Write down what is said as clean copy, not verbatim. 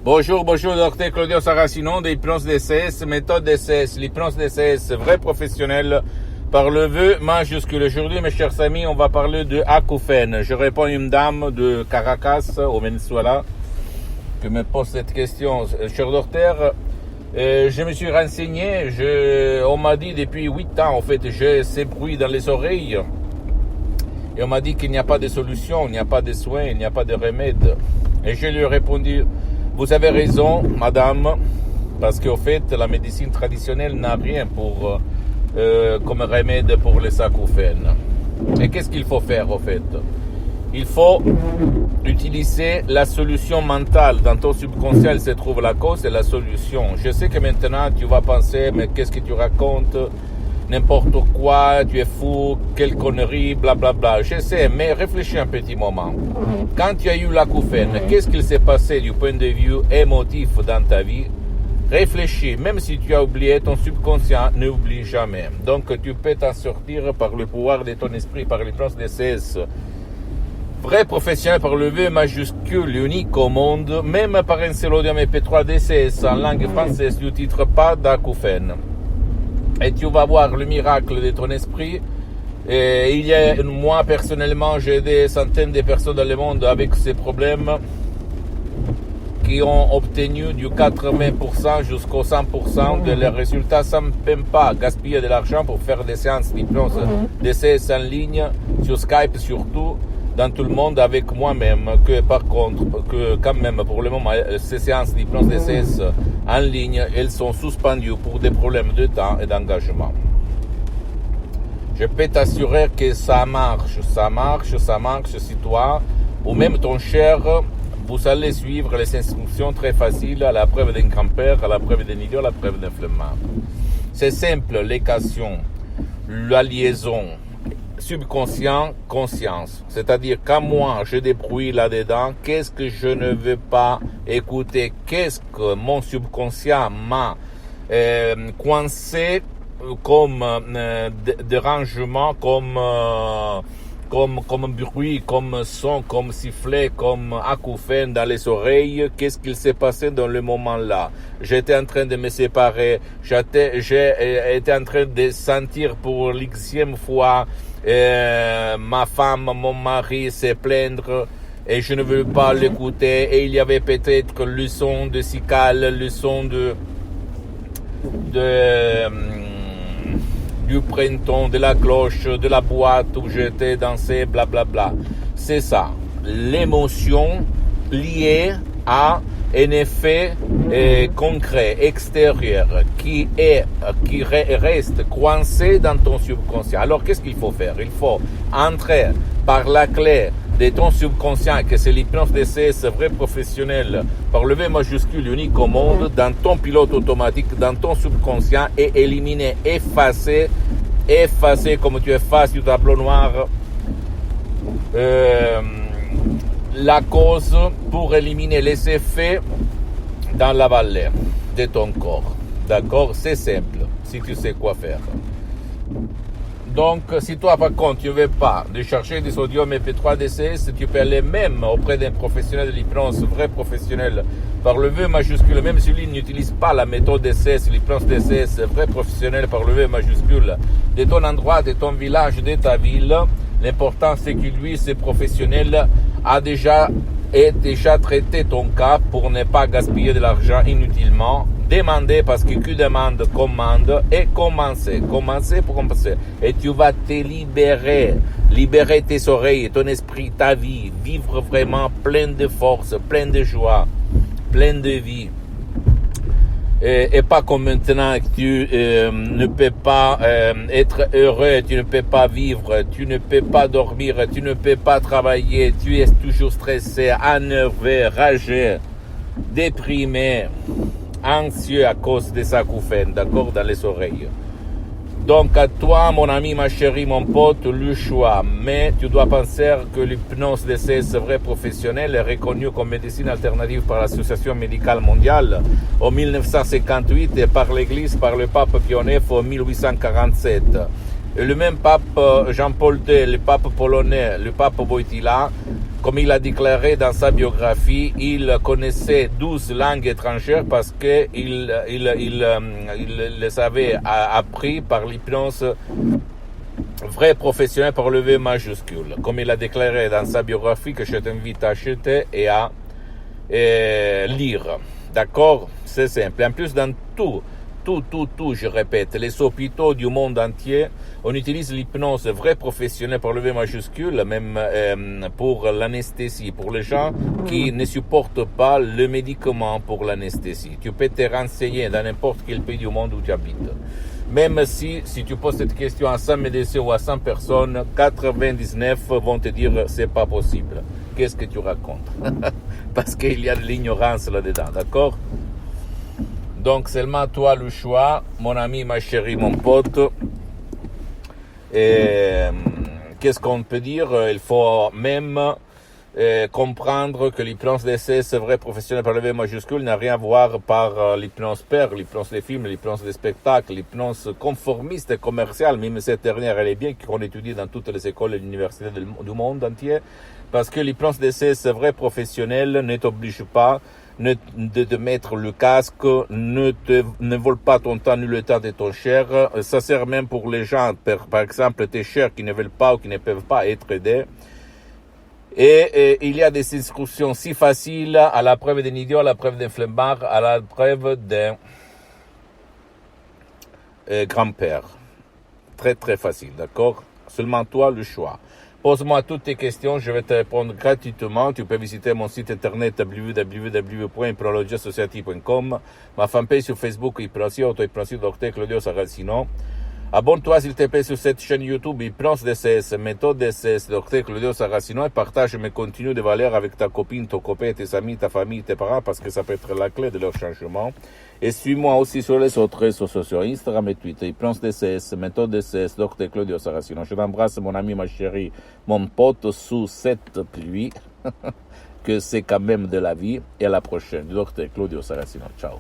Bonjour, docteur Claudio Saracino d'hypnose DCS, méthode DCS, l'hypnose DCS, vrai professionnel par le vœu majuscule. Aujourd'hui, mes chers amis, on va parler de acouphènes. Je réponds à une dame de Caracas, au Venezuela, qui me pose cette question. Cher docteur, je me suis renseigné, on m'a dit depuis 8 ans, en fait, j'ai ces bruits dans les oreilles. Et on m'a dit qu'il n'y a pas de solution, il n'y a pas de soins, il n'y a pas de remède. Et je lui ai répondu, vous avez raison, madame, parce qu'au fait, la médecine traditionnelle n'a rien comme remède pour les acouphènes. Et qu'est-ce qu'il faut faire, au fait? Il faut utiliser la solution mentale. Dans ton subconscient, il se trouve la cause et la solution. Je sais que maintenant, tu vas penser, mais qu'est-ce que tu racontes? N'importe quoi, tu es fou, quelle connerie, blablabla. Je sais, mais réfléchis un petit moment. Quand tu as eu l'acouphène, qu'est-ce qu'il s'est passé du point de vue émotif dans ta vie? Réfléchis, même si tu as oublié, ton subconscient n'oublie jamais. Donc tu peux t'en sortir par le pouvoir de ton esprit, par l'hypnose DCS. Vrai professionnel par le V majuscule, unique au monde, même par un seul audio MP3 DCS en langue française du titre pas d'acouphène. Et tu vas voir le miracle de ton esprit. Et moi, personnellement, j'ai des centaines de personnes dans le monde avec ces problèmes qui ont obtenu du 80% jusqu'au 100% de leurs résultats sans même pas gaspiller de l'argent pour faire des séances d'hypnose, des séances en ligne, sur Skype surtout, dans tout le monde avec moi-même, que par contre, que quand même pour le moment, ces séances d'hypnose DCS en ligne, elles sont suspendues pour des problèmes de temps et d'engagement. Je peux t'assurer que ça marche si toi, ou même ton cher, vous allez suivre les instructions très faciles à la preuve d'un grand-père, à la preuve d'un idiot, à la preuve d'un flemmard. C'est simple, l'équation, la liaison, subconscient, conscience. C'est-à-dire quand moi j'ai des bruits là-dedans, qu'est-ce que je ne veux pas écouter? Qu'est-ce que mon subconscient m'a coincé comme dérangement, comme bruit, comme son, comme sifflet, comme acouphène dans les oreilles? Qu'est-ce qu'il s'est passé dans le moment-là? J'étais en train de me séparer, j'ai été en train de sentir pour l'Xième fois ma femme, mon mari se plaindre et je ne veux pas l'écouter, et il y avait peut-être le son de cicale, le son du printemps, de la cloche, de la boîte où j'étais dansé, blablabla. C'est ça, l'émotion liée à un effet concret, extérieur, qui reste coincé dans ton subconscient. Alors qu'est-ce qu'il faut faire? Il faut entrer par la clé de ton subconscient, que c'est l'hypnose DCS vrai professionnel, par le V majuscule unique au monde, dans ton pilote automatique, dans ton subconscient, et éliminer, effacer comme tu effaces du tableau noir la cause, pour éliminer les effets dans la vallée de ton corps. D'accord? C'est simple, si tu sais quoi faire. Donc, si toi, par contre, tu ne veux pas de chercher des audios MP3 DCS, tu peux aller même auprès d'un professionnel de l'hypnose, vrai professionnel, par le V majuscule, même si lui n'utilise pas la méthode DCS, l'hypnose DCS, vrai professionnel par le V majuscule, de ton endroit, de ton village, de ta ville. L'important, c'est que lui, ce professionnel, a déjà traité ton cas pour ne pas gaspiller de l'argent inutilement. Demandez, parce que qui demande commande, et commencer pour commencer. Et tu vas te libérer tes oreilles, ton esprit, ta vie, vivre vraiment plein de force, plein de joie, plein de vie. Et pas comme maintenant que tu ne peux pas être heureux, tu ne peux pas vivre, tu ne peux pas dormir, tu ne peux pas travailler, tu es toujours stressé, énervé, ragé, déprimé, anxieux à cause des acouphènes, d'accord, dans les oreilles. Donc à toi, mon ami, ma chérie, mon pote, le choix. Mais tu dois penser que l'hypnose DCS vrai professionnel est reconnue comme médecine alternative par l'Association médicale mondiale en 1958 et par l'Église, par le pape Pie IX en 1847. Et le même pape Jean-Paul II, le pape polonais, le pape Wojtyła Comme il a déclaré dans sa biographie, il connaissait 12 langues étrangères parce que il les avait appris par l'hypnose vrai professionnel par le V majuscule. Comme il a déclaré dans sa biographie, que je t'invite à acheter et à lire. D'accord? C'est simple. En plus, dans tout, je répète, les hôpitaux du monde entier, on utilise l'hypnose vrai professionnel par le V majuscule, même pour l'anesthésie, pour les gens qui ne supportent pas le médicament pour l'anesthésie. Tu peux te renseigner dans n'importe quel pays du monde où tu habites. Même si tu poses cette question à 100 médecins ou à 100 personnes, 99 vont te dire c'est pas possible. Qu'est-ce que tu racontes? Parce qu'il y a de l'ignorance là-dedans, d'accord? Donc seulement toi le choix, mon ami, ma chérie, mon pote. Et qu'est-ce qu'on peut dire? Il faut même comprendre que l'hypnose d'essai, c'est vrai, professionnel par le V majuscule, n'a rien à voir par l'hypnose père, l'hypnose des films, l'hypnose des spectacles, l'hypnose conformiste et commerciale, même cette dernière, elle est bien, qu'on étudie dans toutes les écoles et universités du monde entier, parce que l'hypnose d'essai, c'est vrai, professionnel, ne t'oblige pas de te mettre le casque, ne vole pas ton temps ni le temps de ton cher. Ça sert même pour les gens, par exemple, tes chers qui ne veulent pas ou qui ne peuvent pas être aidés. Et il y a des instructions si faciles à la preuve d'un idiot, à la preuve d'un flemmard, à la preuve d'un grand-père. Très très facile, d'accord? Seulement toi le choix. Pose-moi toutes tes questions, je vais te répondre gratuitement. Tu peux visiter mon site internet www.hypnologiasociety.com, ma fanpage sur Facebook, Hypnosie, auto-hypnosie, Dr Claudio Saracino. Abonne-toi s'il te plaît sur cette chaîne YouTube Hypnose DCS, méthode DCS, Dr Claudio Saracino, et partage mes contenus de valeur avec ta copine, ton copain, tes amis, ta famille, tes parents, parce que ça peut être la clé de leur changement. Et suis-moi aussi sur les autres réseaux sociaux, Instagram et Twitter, Hypnose DCS, méthode DCS, Dr Claudio Saracino. Je t'embrasse, mon ami, ma chérie, mon pote, sous cette pluie, que c'est quand même de la vie. Et à la prochaine, Dr Claudio Saracino. Ciao.